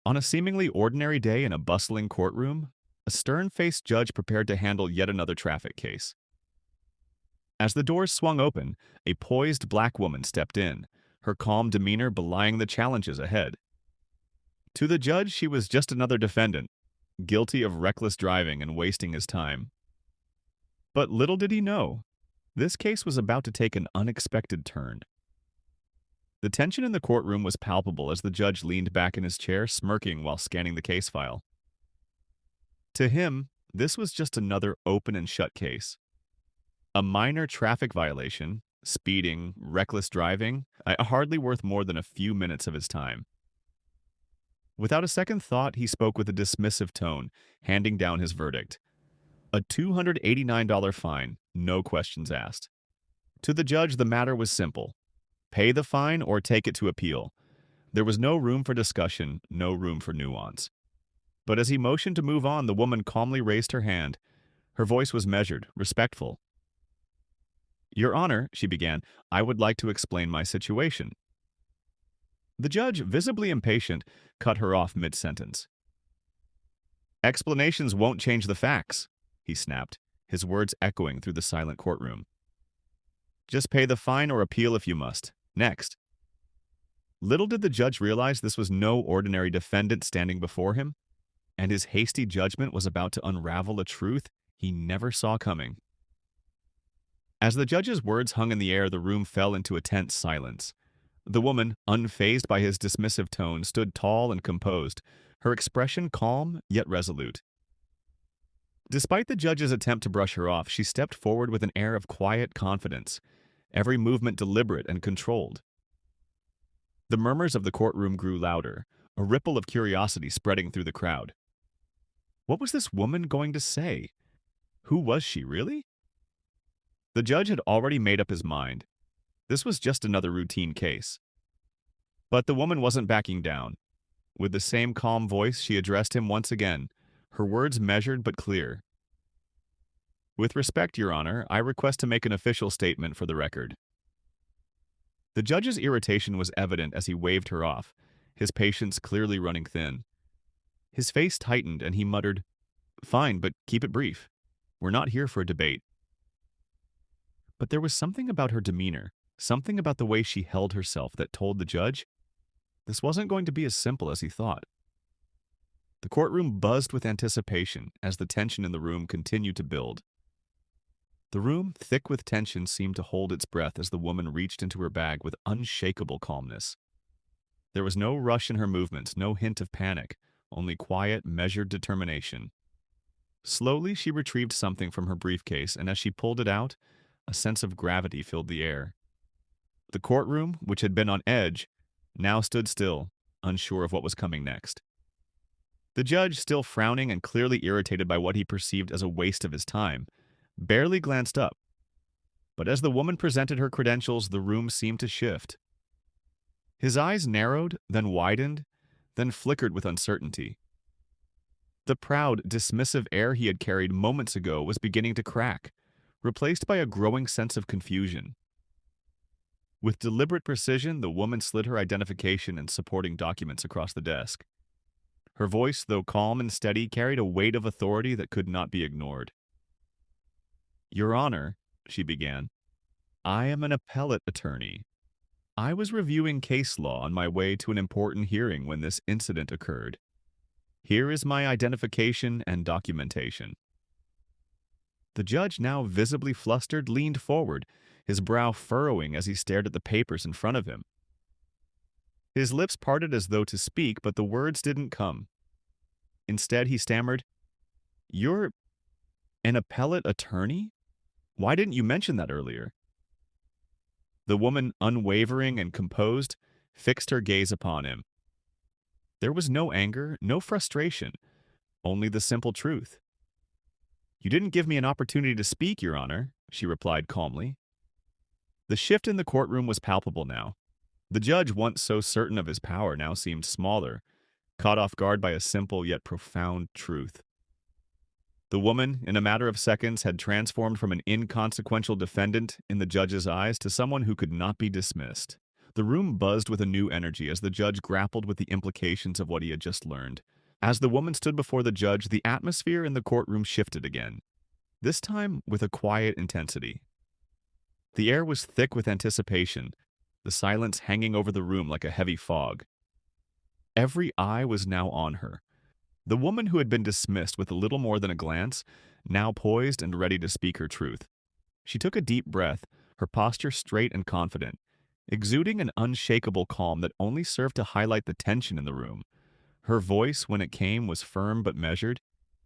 On a seemingly ordinary day in a bustling courtroom, a stern-faced judge prepared to handle yet another traffic case. As the doors swung open, a poised black woman stepped in, her calm demeanor belying the challenges ahead. To the judge, she was just another defendant, guilty of reckless driving and wasting his time. But little did he know, this case was about to take an unexpected turn. The tension in the courtroom was palpable as the judge leaned back in his chair, smirking while scanning the case file. To him, this was just another open and shut case. A minor traffic violation, speeding, reckless driving, hardly worth more than a few minutes of his time. Without a second thought, he spoke with a dismissive tone, handing down his verdict. A $289 fine, no questions asked. To the judge, the matter was simple. Pay the fine or take it to appeal. There was no room for discussion, no room for nuance. But as he motioned to move on, the woman calmly raised her hand. Her voice was measured, respectful. "Your Honor," she began, "I would like to explain my situation." The judge, visibly impatient, cut her off mid-sentence. "Explanations won't change the facts," he snapped, his words echoing through the silent courtroom. "Just pay the fine or appeal if you must. Next." Little did the judge realize this was no ordinary defendant standing before him, and his hasty judgment was about to unravel a truth he never saw coming. As the judge's words hung in the air, the room fell into a tense silence. The woman, unfazed by his dismissive tone, stood tall and composed, her expression calm yet resolute. Despite the judge's attempt to brush her off, she stepped forward with an air of quiet confidence, every movement deliberate and controlled. The murmurs of the courtroom grew louder, a ripple of curiosity spreading through the crowd. What was this woman going to say? Who was she, really? The judge had already made up his mind. This was just another routine case. But the woman wasn't backing down. With the same calm voice, she addressed him once again, her words measured but clear. "With respect, Your Honor, I request to make an official statement for the record." The judge's irritation was evident as he waved her off, his patience clearly running thin. His face tightened and he muttered, "Fine, but keep it brief. We're not here for a debate." But there was something about her demeanor, something about the way she held herself that told the judge this wasn't going to be as simple as he thought. The courtroom buzzed with anticipation as the tension in the room continued to build. The room, thick with tension, seemed to hold its breath as the woman reached into her bag with unshakable calmness. There was no rush in her movements, no hint of panic, only quiet, measured determination. Slowly, she retrieved something from her briefcase, and as she pulled it out, a sense of gravity filled the air. The courtroom, which had been on edge, now stood still, unsure of what was coming next. The judge, still frowning and clearly irritated by what he perceived as a waste of his time, barely glanced up. But as the woman presented her credentials, the room seemed to shift. His eyes narrowed, then widened, then flickered with uncertainty. The proud, dismissive air he had carried moments ago was beginning to crack, replaced by a growing sense of confusion. With deliberate precision, the woman slid her identification and supporting documents across the desk. Her voice, though calm and steady, carried a weight of authority that could not be ignored. "Your Honor," she began, "I am an appellate attorney. I was reviewing case law on my way to an important hearing when this incident occurred. Here is my identification and documentation." The judge, now visibly flustered, leaned forward, his brow furrowing as he stared at the papers in front of him. His lips parted as though to speak, but the words didn't come. Instead, he stammered, "You're an appellate attorney? Why didn't you mention that earlier?" The woman, unwavering and composed, fixed her gaze upon him. There was no anger, no frustration, only the simple truth. "You didn't give me an opportunity to speak, Your Honor," she replied calmly. The shift in the courtroom was palpable now. The judge, once so certain of his power, now seemed smaller, caught off guard by a simple yet profound truth. The woman, in a matter of seconds, had transformed from an inconsequential defendant in the judge's eyes to someone who could not be dismissed, The room buzzed with a new energy as the judge grappled with the implications of what he had just learned. As the woman stood before the judge, the atmosphere in the courtroom shifted again, this time with a quiet intensity. The air was thick with anticipation, the silence hanging over the room like a heavy fog. Every eye was now on her. The woman who had been dismissed with little more than a glance, now poised and ready to speak her truth. She took a deep breath, her posture straight and confident, exuding an unshakable calm that only served to highlight the tension in the room. Her voice, when it came, was firm but measured,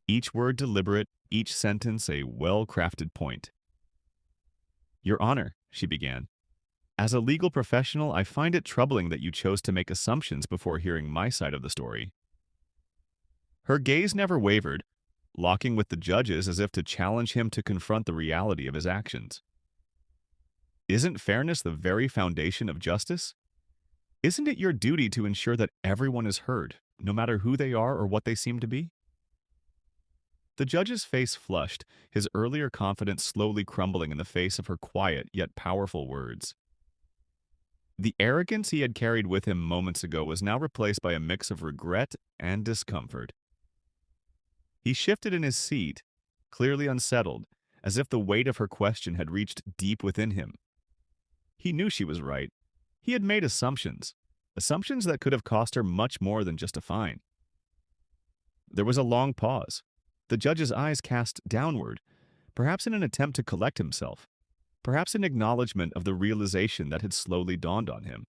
each word deliberate, each sentence a well-crafted point. "Your Honor," she began, "as a legal professional, I find it troubling that you chose to make assumptions before hearing my side of the story." Her gaze never wavered, locking with the judge's as if to challenge him to confront the reality of his actions. Isn't fairness the very foundation of justice? Isn't it your duty to ensure that everyone is heard, no matter who they are or what they seem to be? The judge's face flushed, his earlier confidence slowly crumbling in the face of her quiet yet powerful words. The arrogance he had carried with him moments ago was now replaced by a mix of regret and discomfort. He shifted in his seat, clearly unsettled, as if the weight of her question had reached deep within him. He knew she was right. He had made assumptions that could have cost her much more than just a fine. There was a long pause. The judge's eyes cast downward, perhaps in an attempt to collect himself, perhaps in acknowledgement of the realization that had slowly dawned on him.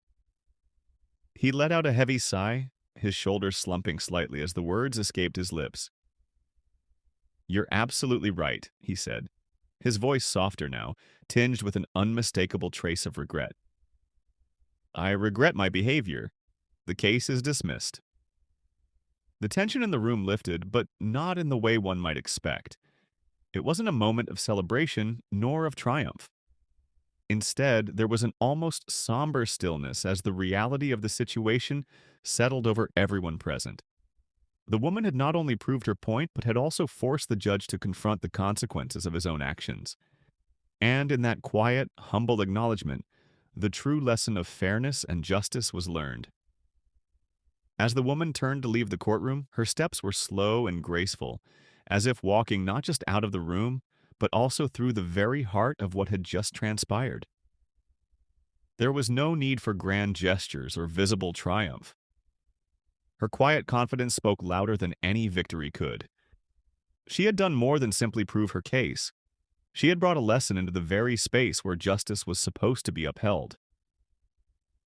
He let out a heavy sigh, his shoulders slumping slightly as the words escaped his lips. "You're absolutely right," he said, his voice softer now, tinged with an unmistakable trace of regret. "I regret my behavior. The case is dismissed." The tension in the room lifted, but not in the way one might expect. It wasn't a moment of celebration, nor of triumph. Instead, there was an almost somber stillness as the reality of the situation settled over everyone present. The woman had not only proved her point, but had also forced the judge to confront the consequences of his own actions. And in that quiet, humble acknowledgement, the true lesson of fairness and justice was learned. As the woman turned to leave the courtroom, her steps were slow and graceful, as if walking not just out of the room, but also through the very heart of what had just transpired. There was no need for grand gestures or visible triumph. Her quiet confidence spoke louder than any victory could. She had done more than simply prove her case. She had brought a lesson into the very space where justice was supposed to be upheld.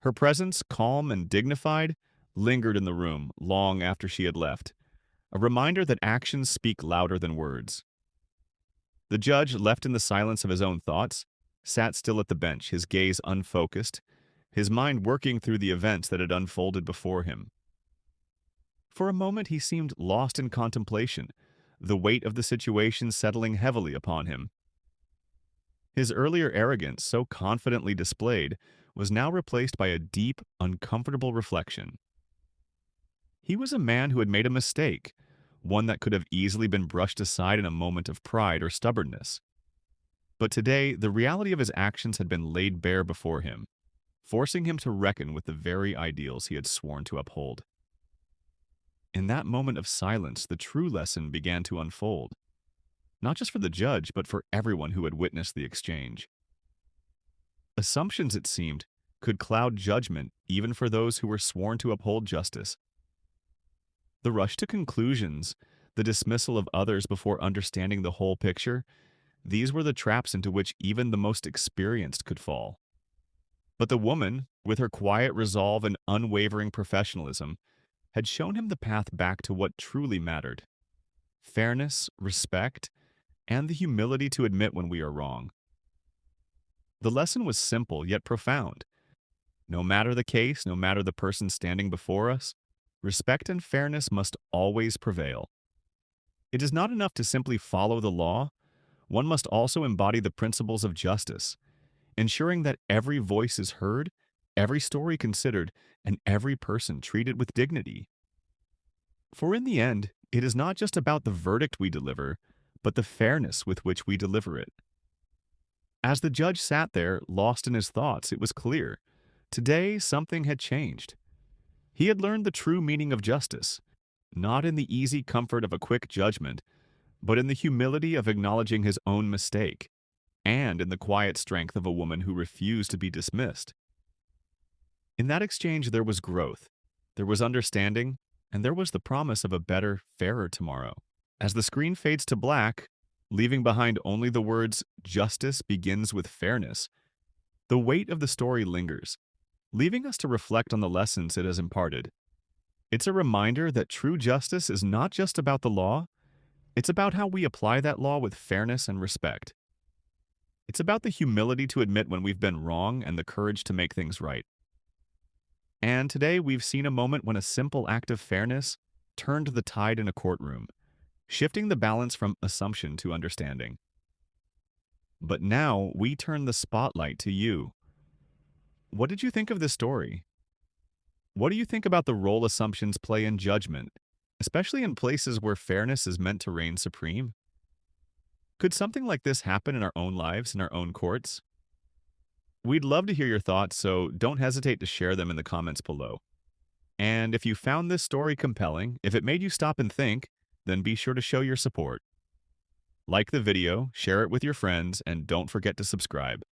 Her presence, calm and dignified, lingered in the room long after she had left, a reminder that actions speak louder than words. The judge, left in the silence of his own thoughts, sat still at the bench, his gaze unfocused, his mind working through the events that had unfolded before him. For a moment he seemed lost in contemplation, the weight of the situation settling heavily upon him. His earlier arrogance, so confidently displayed, was now replaced by a deep, uncomfortable reflection. He was a man who had made a mistake, one that could have easily been brushed aside in a moment of pride or stubbornness. But today, the reality of his actions had been laid bare before him, forcing him to reckon with the very ideals he had sworn to uphold. In that moment of silence, the true lesson began to unfold, not just for the judge, but for everyone who had witnessed the exchange. Assumptions, it seemed, could cloud judgment even for those who were sworn to uphold justice. The rush to conclusions, the dismissal of others before understanding the whole picture, these were the traps into which even the most experienced could fall. But the woman, with her quiet resolve and unwavering professionalism, had shown him the path back to what truly mattered: fairness, respect, and the humility to admit when we are wrong. The lesson was simple yet profound. No matter the case, no matter the person standing before us, respect and fairness must always prevail. It is not enough to simply follow the law. One must also embody the principles of justice, ensuring that every voice is heard, every story considered, and every person treated with dignity. For in the end, it is not just about the verdict we deliver, but the fairness with which we deliver it. As the judge sat there, lost in his thoughts, it was clear. Today, something had changed. He had learned the true meaning of justice, not in the easy comfort of a quick judgment, but in the humility of acknowledging his own mistake, and in the quiet strength of a woman who refused to be dismissed. In that exchange, there was growth, there was understanding, and there was the promise of a better, fairer tomorrow. As the screen fades to black, leaving behind only the words, "Justice begins with fairness," the weight of the story lingers, leaving us to reflect on the lessons it has imparted. It's a reminder that true justice is not just about the law, it's about how we apply that law with fairness and respect. It's about the humility to admit when we've been wrong and the courage to make things right. And today we've seen a moment when a simple act of fairness turned the tide in a courtroom, shifting the balance from assumption to understanding. But now we turn the spotlight to you. What did you think of this story? What do you think about the role assumptions play in judgment, especially in places where fairness is meant to reign supreme? Could something like this happen in our own lives, in our own courts? We'd love to hear your thoughts, so don't hesitate to share them in the comments below. And if you found this story compelling, if it made you stop and think, then be sure to show your support. Like the video, share it with your friends, and don't forget to subscribe.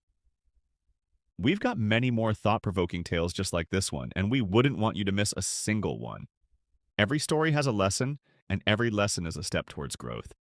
We've got many more thought-provoking tales just like this one, and we wouldn't want you to miss a single one. Every story has a lesson, and every lesson is a step towards growth.